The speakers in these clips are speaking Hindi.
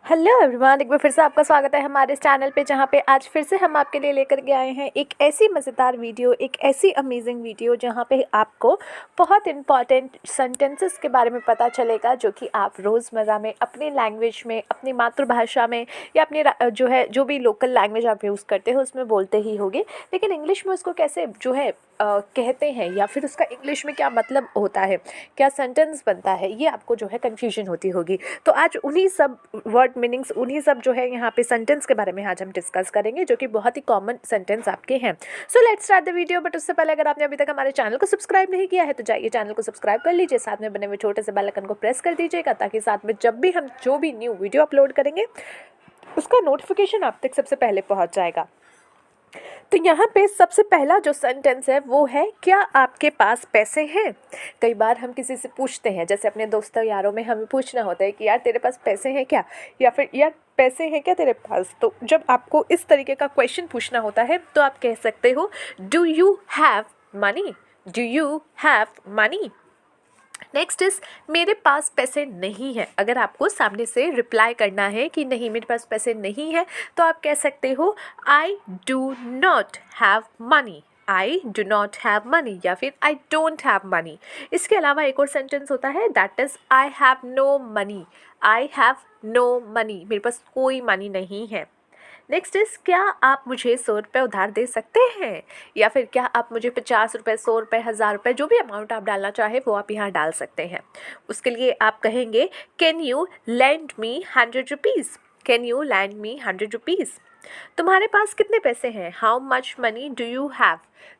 हेलो एवरीवन, एक बार फिर से आपका स्वागत है हमारे इस चैनल पे, जहाँ पे आज फिर से हम आपके लिए लेकर के आए हैं एक ऐसी मज़ेदार वीडियो, एक ऐसी अमेजिंग वीडियो जहाँ पे आपको बहुत इंपॉर्टेंट सेंटेंसेस के बारे में पता चलेगा, जो कि आप रोज़मर्रा में अपनी लैंग्वेज में, अपनी मातृभाषा में या अपनी जो भी लोकल लैंग्वेज आप यूज़ करते हो उसमें बोलते ही होगे, लेकिन इंग्लिश में उसको कैसे कहते हैं या फिर उसका इंग्लिश में क्या मतलब होता है, क्या सेंटेंस बनता है, ये आपको कन्फ्यूजन होती होगी। तो आज उन्हीं सब वर्ड मीनिंग्स, उन्हीं सब यहाँ पे सेंटेंस के बारे में आज हम डिस्कस करेंगे, जो कि बहुत ही कॉमन सेंटेंस आपके हैं। So let's start the video. But उससे पहले अगर आपने अभी तक हमारे चैनल को सब्सक्राइब नहीं किया है तो जाइए चैनल को सब्सक्राइब कर लीजिए, साथ में बने हुए छोटे से बेल आइकन को प्रेस कर दीजिएगा, ताकि साथ में जब भी हम जो भी न्यू वीडियो अपलोड करेंगे उसका नोटिफिकेशन आप तक सबसे पहले पहुंच जाएगा। तो यहाँ पे सबसे पहला जो सेंटेंस है वो है, क्या आपके पास पैसे हैं। कई बार हम किसी से पूछते हैं, जैसे अपने दोस्तों यारों में हमें पूछना होता है कि यार तेरे पास पैसे हैं क्या, या फिर यार पैसे हैं क्या तेरे पास। तो जब आपको इस तरीके का क्वेश्चन पूछना होता है तो आप कह सकते हो, do you have money, do you have money. Next is, मेरे पास पैसे नहीं है। अगर आपको सामने से रिप्लाई करना है कि नहीं मेरे पास पैसे नहीं है, तो आप कह सकते हो, I do not have money, I do not have money, या फिर आई डोंट हैव मनी। इसके अलावा एक और सेंटेंस होता है, that is I have no money, I have no money, मेरे पास कोई मनी नहीं है। नेक्स्ट इज, क्या आप मुझे 100 रुपये उधार दे सकते हैं, या फिर क्या आप मुझे 50 रुपये, 100 रुपये, 1000 रुपये, जो भी अमाउंट आप डालना चाहे वो आप यहाँ डाल सकते हैं। उसके लिए आप कहेंगे, can you land me 100 rupees, can you land me 100 rupees. तुम्हारे पास कितने पैसे हैं, how much money do you have,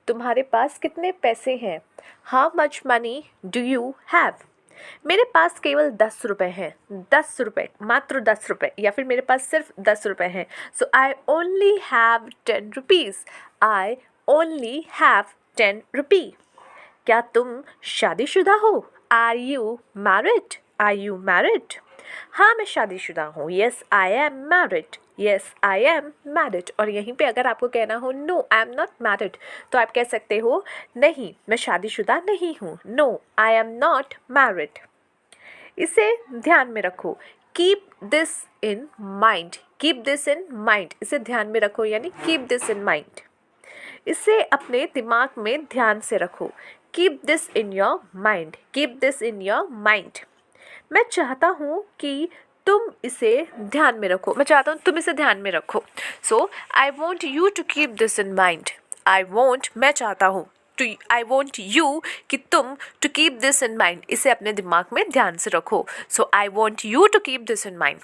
तुम्हारे पास कितने पैसे हैं, how much money do you have. मेरे पास केवल 10 रुपये हैं, 10 रुपये, मात्र 10 रुपये, या फिर मेरे पास सिर्फ 10 रुपये हैं, so I only have 10 rupees, I only have 10 rupee. क्या तुम शादीशुदा हो, are you married, are you married. हाँ मैं शादीशुदा हूँ, yes I am married, yes I am married. और यहीं पे अगर आपको कहना हो, no I am not married, तो आप कह सकते हो, नहीं मैं शादीशुदा नहीं हूँ, no I am not married. इसे ध्यान में रखो, keep this in mind, keep this in mind, इसे ध्यान में रखो, यानी कीप दिस इन माइंड, इसे अपने दिमाग में ध्यान से रखो, keep this in your mind, keep this in your mind. मैं चाहता हूँ कि तुम इसे ध्यान में रखो, मैं चाहता हूँ तुम इसे ध्यान में रखो। So I want you to keep this in mind, I want, मैं चाहता हूँ, टू, आई वॉन्ट यू, कि तुम, to keep this in mind, इसे अपने दिमाग में ध्यान से रखो। So I want you to keep this in mind.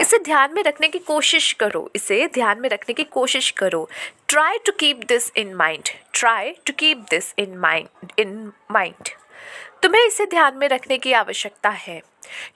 इसे ध्यान में रखने की कोशिश करो, इसे ध्यान में रखने की कोशिश करो। Try to keep this in mind, try to keep this in mind. तुम्हें इसे ध्यान में रखने की आवश्यकता है,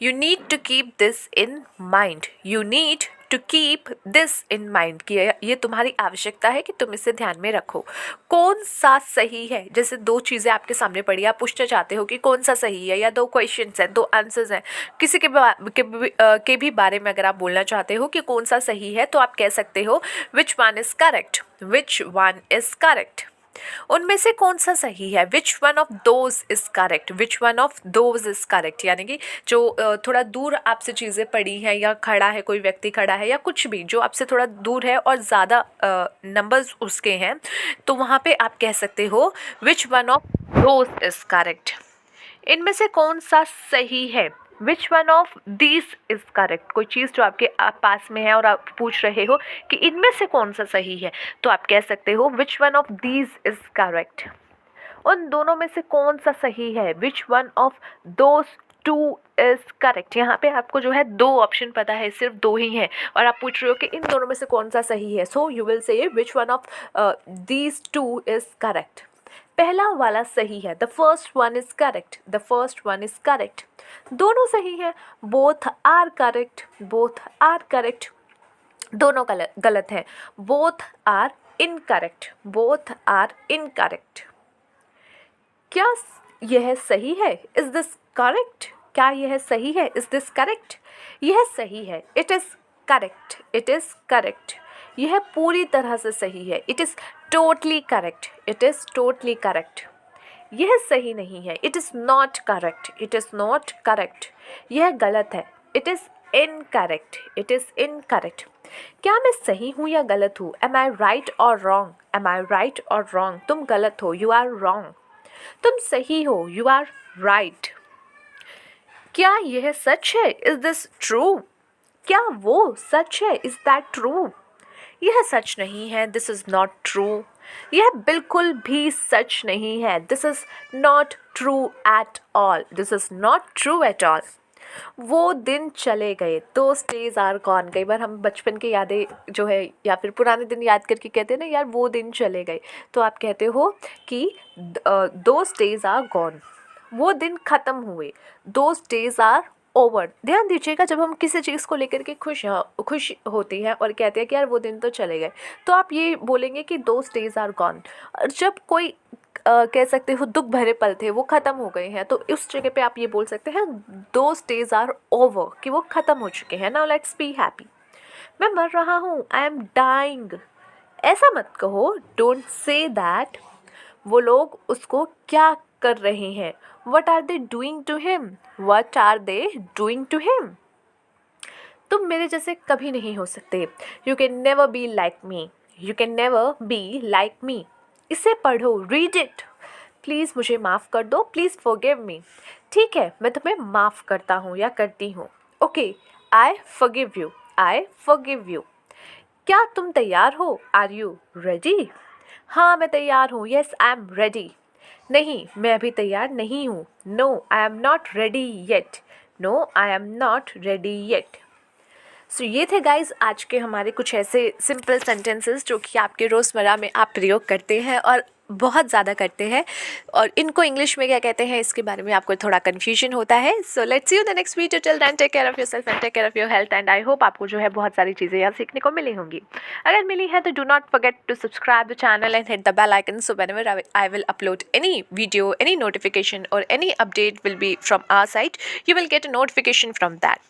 you need to keep this in mind, you need to keep this in mind, कि ये तुम्हारी आवश्यकता है कि तुम इसे ध्यान में रखो। कौन सा सही है, जैसे दो चीज़ें आपके सामने पड़ी, आप पूछना चाहते हो कि कौन सा सही है, या दो क्वेश्चंस हैं, दो आंसर्स हैं, किसी के भी बारे में अगर आप बोलना चाहते हो कि कौन सा सही है, तो आप कह सकते हो, which one is correct, which one is correct. उनमें से कौन सा सही है, विच one of those is correct, which one of those is correct, यानी कि जो थोड़ा दूर आपसे चीज़ें पड़ी हैं, या खड़ा है कोई व्यक्ति खड़ा है, या कुछ भी जो आपसे थोड़ा दूर है और ज़्यादा नंबर्स उसके हैं, तो वहाँ पे आप कह सकते हो, विच one of those is correct. इनमें से कौन सा सही है, विच one of these is correct. कोई चीज़ जो आपके पास में है और आप पूछ रहे हो कि इनमें से कौन सा सही है, तो आप कह सकते हो, विच one of these is correct. उन दोनों में से कौन सा सही है, विच one of those two is correct. यहाँ पे आपको दो ऑप्शन पता है, सिर्फ दो ही हैं, और आप पूछ रहे हो कि इन दोनों में से कौन सा सही है, सो you will say which one of these two is correct. पहला वाला सही है, the first one is correct, the first one is correct. दोनों सही है, both are correct, both are correct. दोनों गलत है, both are incorrect, both are incorrect. क्या यह सही है, इज दिस करेक्ट, क्या यह सही है, इज दिस करेक्ट। यह सही है, it is correct, it is correct. यह पूरी तरह से सही है, it is totally correct, it is totally correct. यह सही नहीं है, it is not correct, it is not correct. यह गलत है, it is incorrect, it is incorrect. क्या मैं सही हूँ या गलत हूँ? एम आई राइट और रॉन्ग? एम आई राइट और रॉन्ग? तुम गलत हो, यू आर रॉन्ग। तुम सही हो, यू आर राइट। क्या यह सच है? Is this true? क्या वो सच है? Is that true? यह सच नहीं है, दिस इज़ नॉट ट्रू। यह बिल्कुल भी सच नहीं है, this is not true at all, this is not true at all. वो दिन चले गए, दोज डेज आर गॉन। कई बार हम बचपन की यादें जो है या फिर पुराने दिन याद करके कहते हैं ना, यार वो दिन चले गए, तो आप कहते हो कि दोज डेज आर गॉन, वो दिन ख़त्म हुए, दोज डेज आर ओवर। ध्यान दीजिएगा, जब हम किसी चीज़ को लेकर के खुश होती हैं और कहते हैं कि यार वो दिन तो चले गए, तो आप ये बोलेंगे कि दोज डेज आर गॉन। जब कोई कह सकते हो दुख भरे पल थे, वो ख़त्म हो गए हैं, तो उस जगह पे आप ये बोल सकते हैं दोज डेज आर ओवर, कि वो ख़त्म हो चुके हैं। Now let's be happy. मैं मर रहा हूँ, आई एम डाइंग। ऐसा मत कहो, डोंट से दैट। वो लोग उसको क्या कर रहे हैं? What are they doing to him? What are they doing to him? तुम मेरे जैसे कभी नहीं हो सकते। You can never be like me, you can never be like me. इसे पढ़ो, रीड इट। प्लीज़ मुझे माफ़ कर दो, प्लीज़ फॉरगिव मी। ठीक है, मैं तुम्हें माफ़ करता हूँ या करती हूँ। Okay, I forgive you, I forgive you. क्या तुम तैयार हो? Are you ready? हाँ, मैं तैयार हूँ। Yes, I am ready. नहीं, मैं अभी तैयार नहीं हूँ। No, I am not ready yet. No, I am not ready yet. So ये थे गाइज़ आज के हमारे कुछ ऐसे सिंपल सेंटेंसेस जो कि आपके रोज़मर्रा में आप प्रयोग करते हैं और बहुत ज़्यादा करते हैं, और इनको इंग्लिश में क्या कहते हैं इसके बारे में आपको थोड़ा कन्फ्यूजन होता है। So let's see you the next video. Till then take care of yourself and take care of your health, and I hope आपको जो है बहुत सारी चीज़ें यहाँ सीखने को मिली होंगी। अगर मिली है तो do not forget to subscribe the channel and hit the bell icon, so whenever I will upload any video, any notification or any update will be from our side, you will get a notification from that.